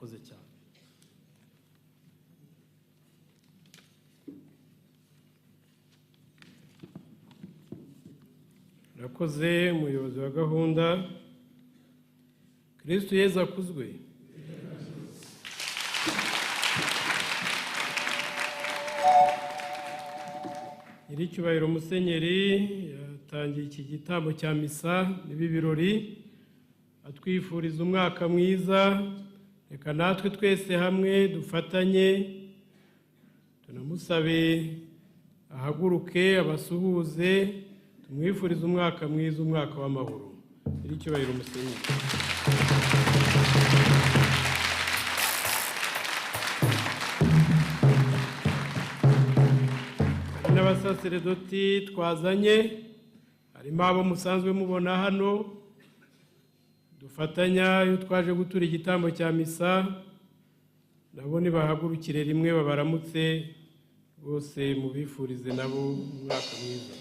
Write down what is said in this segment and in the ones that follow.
murakoze cyane. Murakoze umuyobozi wa gahunda. Kristo Yezu akuzwe. Nyiricyubahiro Musenyeri yatangiye iki gitambo cya misa n'ibi birori atwifuriza umwaka mwiza. Reka natwe twese hamwe dufatanye tunamusabe ahaguruke abasuhuze, tumwifuriza umwaka mwiza, umwaka w'amahoro. Nyiricyubahiro Musenyeri. N'abasaseredoti twazanye harimo abo musanzwe mubona hano dufatanya iyo twaje gutura igitambo cya misa, nabo nibahagurukire rimwe babaramutse bose mubifurize nabo umwaka mwiza.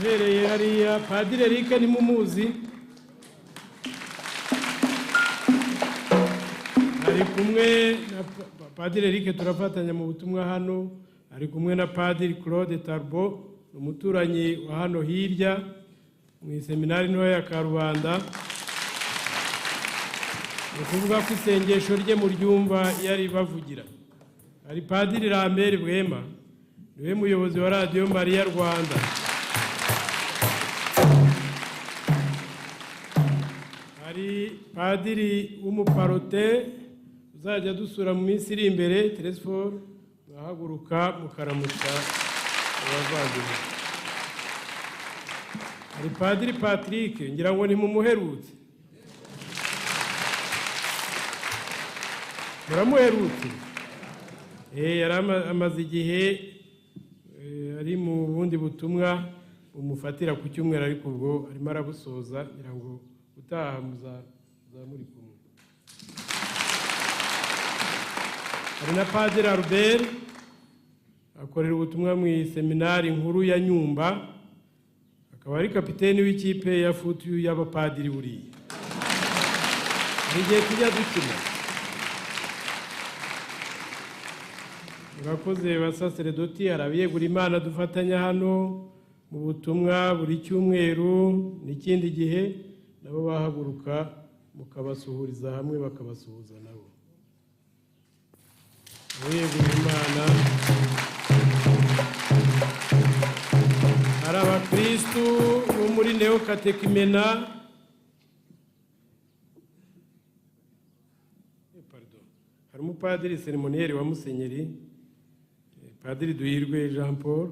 Mbereye hariya Padiri Eric ni mumuzi, ari kumwe na Padiri Eric turafatanya mu butumwa hano, ari kumwe na Padiri Claude Tarbo umuturanyi wa hano hirya mu seminari ntoya ya Karubanda. Ukuvuga ko isengesho rye mu ryumva yari bavugira. Ari Padiri Lambert Bwema, niwe muyobozi wa Radio Maria Rwanda. Ari Padiri w'umuparote uzajya dusura mu minsi iri imbere, Tresfor, bahaguruka mukaramutsa abavandimwe. Ari Padiri Patrick, ngira ngo ni mumuherutse. Muramuherutse? Yari amaze igihe ari mu bundi butumwa umufatira ku cyumweru, ariko ubwo arimo arabusoza, ngira ngo utaha muzamuri kumwe. Hari na Padiri Albert akorera ubutumwa mu seminari nkuru ya Nyumba, akaba ari kapiteni w'ikipe ya futu y'abapadiri buriya. Hari igihe tujya dukina. Murakoze basaseredoti, arabiyegura Imana dufatanya hano mu butumwa buri cyumweru n'ikindi gihe, nabo bahaguruka mukabasuhuriza hamwe bakabasuhuza nabo. Abiyegura Imana hari abakristu bo muri Neokatekimena, hari umupadiri seremoniyeri wa Musenyeri Padiri Duhirwe Jean Paul,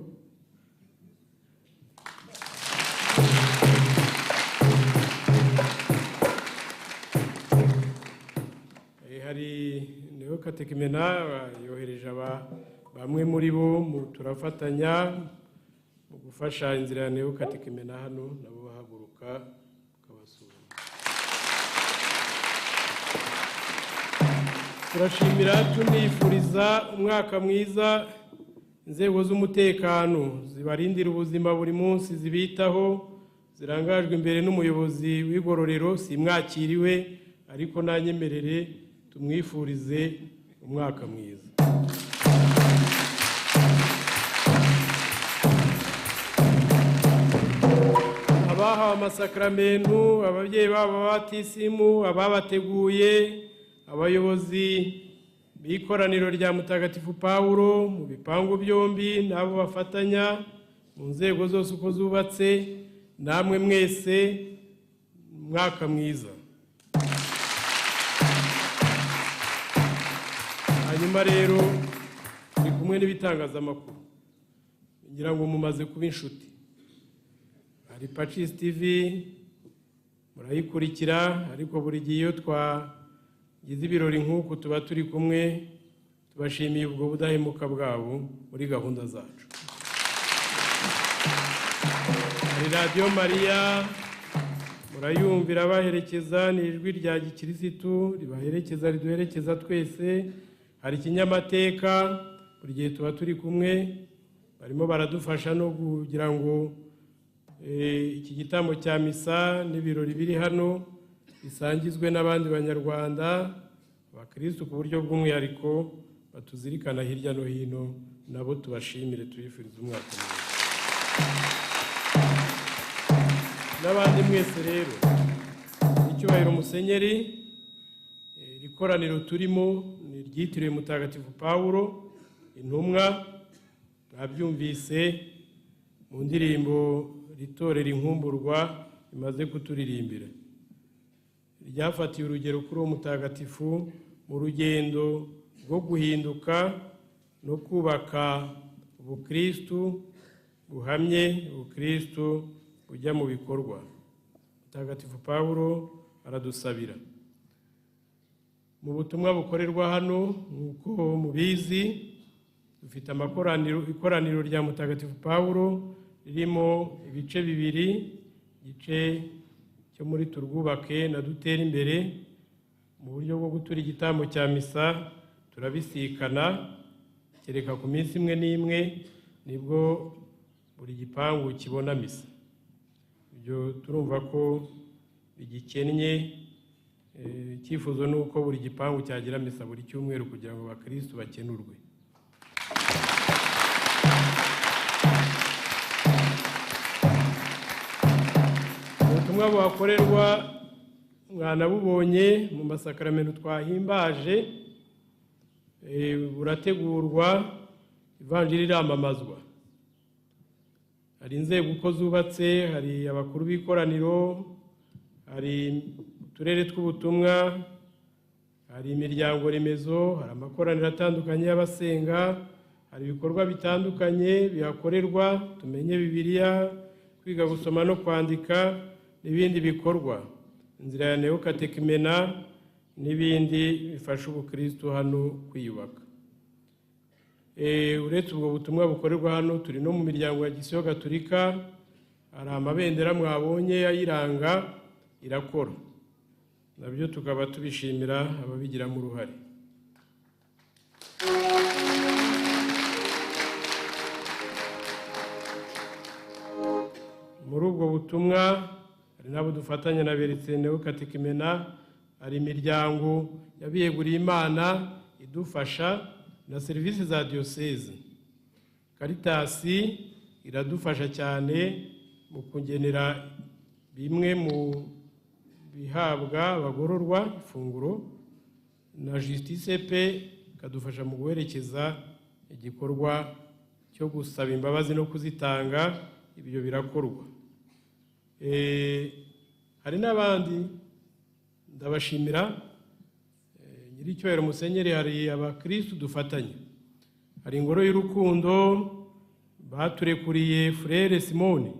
hari Neokatekimena yohereje bamwe muri bo turafatanya mu gufasha inzira ya Neokatekimena hano, nabo bahaguruka bakabasura. Turashimira tunifuriza umwaka mwiza inzego z'umutekano zibarindira ubuzima buri munsi, zibitaho, zirangajwe imbere n'umuyobozi w'igororero, simwakiriwe ariko nanyemerere tumwifurize umwaka mwiza. Abahawe amasakramentu, ababyeyi babo batisimu, ababateguye, abayobozi b'ikoraniro rya Mutagatifu Paulo mu bipangu byombi n'abo bafatanya mu nzego zose uko zubatse, namwe mwese umwaka mwiza. Hanyuma rero turi kumwe n'ibitangazamakuru, ngira ngo mumaze kuba inshuti. Hari Pacis TV murayikurikira, ariko buri gihe iyo twagize ibirori nk'uku tuba turi kumwe, tubashimiye ubwo budahemuka bwabo muri gahunda zacu. Hari Radio Maria murayumvira baherekeza, ni ijwi rya gikirisitu ribaherekeza, riduherekeza twese. Hari Kinyamateka, buri gihe tuba turi kumwe, barimo baradufasha no kugira ngo iki gitambo cya misa n'ibirori biri hano bisangizwe n'abandi banyarwanda abakristo ku buryo bw'umwihariko batuzirikana hirya no hino, nabo tubashimire, tubifurize umwaka mwiza. N'abandi mwese rero, icyubahiro Musenyeri, ikoraniro turimo ni ryitiriwe Mutagatifu Pawulo intumwa, mwabyumvise mu ndirimbo ritorera inkumburwa imaze kuturirimbira. Ryafatiye urugero kuri uwo mutagatifu mu rugendo rwo guhinduka no kubaka ubukristu buhamye, ubukristu bujya mu bikorwa. Mutagatifu Pawulo aradusabira. Mu butumwa bukorerwa hano nk'uko mubizi, dufite ikoraniro rya Mutagatifu Pawulo ririmo ibice bibiri, igice cyo muri Turwubake na Dutere Imbere. Mu buryo bwo gutura igitambo cya misa turabisikana, kereka ku minsi imwe n'imwe nibwo buri gipangu kibona misa. Ibyo turumva ko bigikennye. Icyifuzo ni uko buri gipangu cyagira misa buri cyumweru kugira ngo abakristo bakenurwe. Ubutumwa buhakorerwa mwanabubonye mu masakaramentu twahimbaje, burategurwa, ivanjiri iramamazwa. Hari inzego uko zubatse, hari abakuru b'ikoraniro, hari uturere tw'ubutumwa, hari imiryango remezo, hari amakoraniro atandukanye y'abasenga, hari ibikorwa bitandukanye bihakorerwa, tumenye Bibiliya, kwiga gusoma no kwandika n'ibindi bikorwa, inzira ya neokatekimena n'ibindi bifasha ubukristo hano kwiyubaka. Uretse ubwo butumwa bukorerwa hano, turi no mu miryango ya Gisiyo Gatolika, hari amabendera mwabonye ayiranga irakora, nabyo tukaba tubishimira ababigiramo uruhare. Muri ubwo butumwa hari nabo dufatanya na Beretse Neokatekimena, hari imiryango y'abiyeguriye Imana idufasha na serivisi za diyoseze. Caritas iradufasha cyane mu kugenera bimwe mu bihabwa abagororwa ifunguro, na Justice pe kadufasha mu guherekeza igikorwa cyo gusaba imbabazi no kuzitanga. Ibyo birakorwa. Hari n'abandi ndabashimira, nyiricyubahiro Musenyeri, hari abakristo dufatanye. Hari ingoro y'urukundo baturekuriye Frere Simoni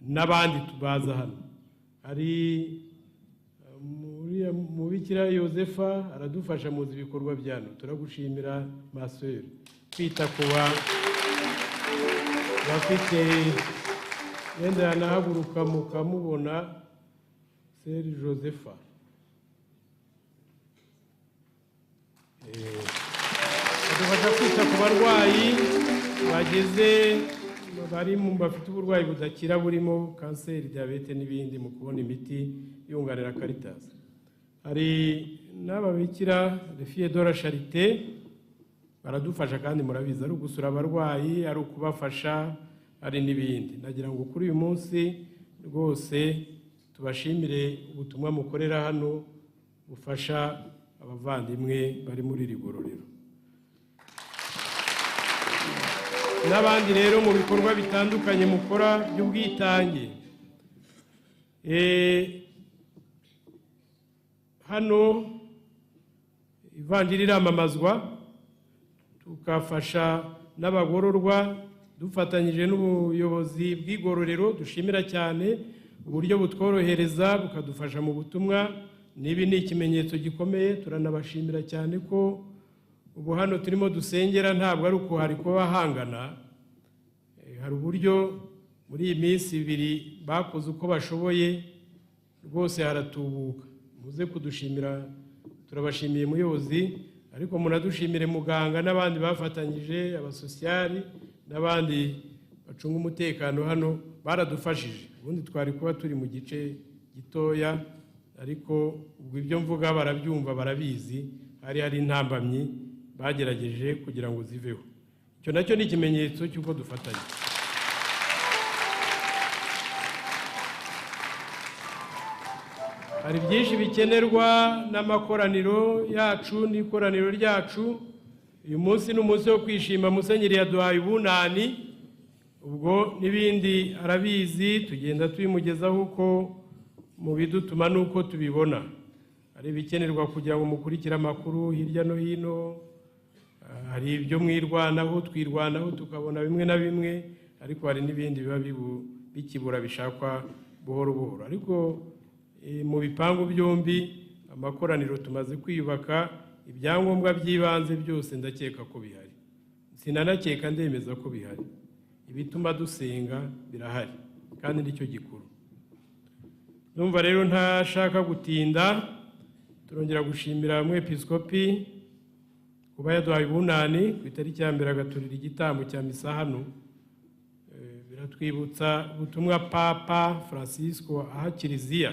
n'abandi tubaza hano. Hari Mubikira Yosefa aradufasha mu bikorwa byano, turagushimira maseur, kwita kuba bafite yenda yanahaguruka mukamubona Sœur Josepha. Adufasha kwita ku barwayi bageze bari mu bafite uburwayi budakira burimo kanseri, diabete n'ibindi, mu kubona imiti yunganira Caritas. Hari n'ababikira Les Filles de la Charité baradufasha kandi murabizi, ari ugusura abarwayi, ari ukubafasha, hari n'ibindi. Nagira ngo kuri uyu munsi rwose tubashimire ubutumwa mukorera hano bufasha abavandimwe bari muri iri gororero. N'abandi rero mu bikorwa bitandukanye mukora by'ubwitange. Hano ivanjiri iramamazwa, tukafasha n'abagororwa dufatanyije n'ubuyobozi bw'igororero. Dushimira cyane uburyo butworohereza bukadufasha mu butumwa. Nibi ni ikimenyetso gikomeye, turanabashimira cyane ko ubu hano turimo dusengera ntabwo ari uko hari kuba hangana. Hari uburyo muri iyi minsi ibiri bakoze uko bashoboye, rwose haratubuka. Muze kudushimira, turabashimiye muyobozi, ariko munadushimire muganga n'abandi bafatanyije, abasosiyali n'abandi bacunga umutekano hano baradufashije, ubundi twari kuba turi mu gice gitoya, ariko ubwo ibyo mvuga barabyumva barabizi, hari intambamyi bagerageje kugira ngo ziveho. Icyo nacyo ni ikimenyetso cy'uko dufatanye. Hari byinshi bikenerwa n'amakoraniro yacu n'ikoraniro ryacu. Uyu munsi ni umunsi wo kwishima, Musenyeri yaduhaye ubunani, ubwo n'ibindi arabizi, tugenda tubimugezaho uko mu bidutuma n'uko tubibona. Hari ibikenerwa kugira ngo mukurikire amakuru hirya no hino, hari ibyo mwirwanaho twirwanaho tukabona bimwe na bimwe, ariko hari n'ibindi biba bikibura bishakwa buhoro buhoro. Ariko mu bipangu byombi amakoraniro tumaze kwiyubaka, ibyangombwa by'ibanze byose ndakeka ko bihari, sinanakeka ndemeza ko bihari. Ibituma dusenga birahari kandi nicyo gikuru. Numva rero ntashaka gutinda, turongera gushimira umwepiskopi kuba yaduhaye ubunani ku itariki ya mbere agaturira igitambo cya misa hano. Biratwibutsa ubutumwa Papa Francisco aha Kiliziya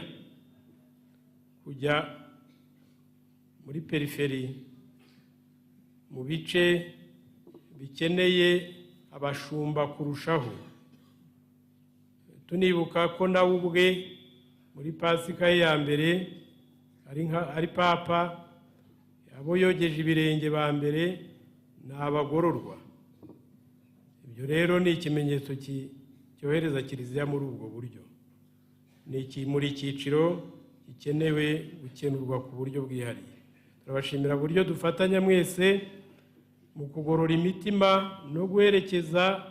kujya muri periferi, mu bice bikeneye abashumba kurushaho. Tunibuka ko nawe ubwe muri Pasika ya mbere ari Papa, abo yogeje ibirenge ba mbere ni abagororwa. Ibyo rero ni ikimenyetso cyohereza Kiliziya muri ubwo buryo. Ni muri icyiciro gikenewe gukenurwa ku buryo bwihariye. Turabashimira buryo dufatanya mwese mu kugorora imitima no guherekeza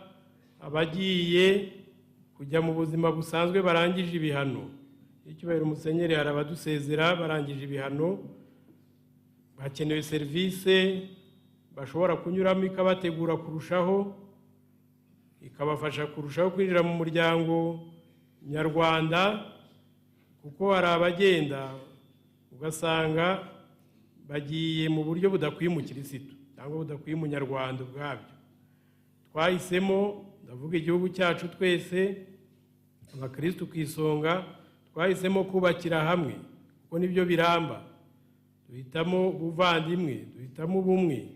abagiye kujya mu buzima busanzwe barangije ibihano. Icyubahiro Musenyeri, hari abadusezera barangije ibihano, bakenewe serivisi bashobora kunyuramo ikabategura kurushaho, ikabafasha kurushaho kwinjira mu muryango nyarwanda, kuko hari abagenda ugasanga bagiye mu buryo budakwiye umukirisitu cyangwa budakwiye umunyarwanda ubwabyo. Twahisemo, ndavuga igihugu cyacu twese, abakirisitu ku isonga, twahisemo kubakira hamwe kuko nibyo biramba. Duhitamo ubuvandimwe, duhitamo ubumwe.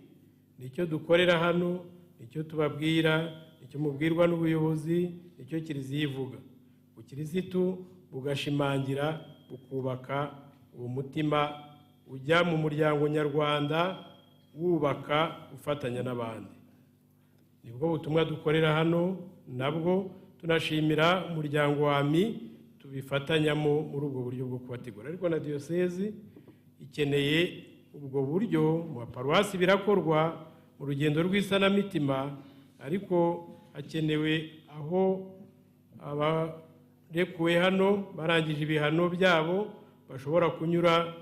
Nicyo dukorera hano, nicyo tubabwira, nicyo mubwirwa n'ubuyobozi, nicyo Kiliziya ivuga. Ubukirisitu bugashimangira, bukubaka uwo mutima ujya mu muryango nyarwanda, wubaka ufatanya n'abandi. Nibwo butumwa dukorera hano, nabwo tunashimira umuryango wa AMI tubifatanyamo muri ubwo buryo bwo kubategura. Ariko na diyosezi ikeneye ubwo buryo, mu paruwasi birakorwa mu rugendo rw'isanamitima, ariko hakenewe aho abarekuwe hano barangije ibihano byabo bashobora kunyura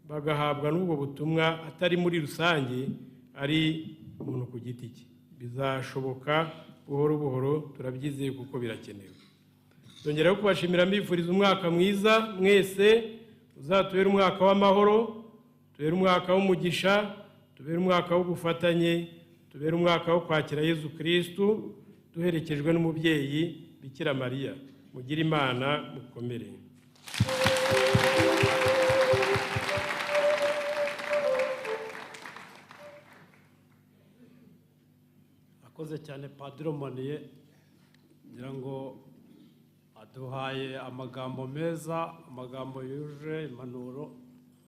bagahabwa n'ubwo butumwa, atari muri rusange, ari umuntu ku giti cye. Bizashoboka buhoro buhoro, turabyizeye kuko birakenewe. Tongeraho kubashimira, mbifuriza umwaka mwiza mwese, uzatubera umwaka w'amahoro, tubere umwaka w'umugisha, tubere umwaka w'ubufatanye, tubere umwaka wo kwakira Yezu Kristu duherekejwe n'umubyeyi Bikira Mariya. Mugire Imana, mukomere. Akoze cyane Padiri Omoniye, ngira ngo aduhaye amagambo meza, amagambo yuje impanuro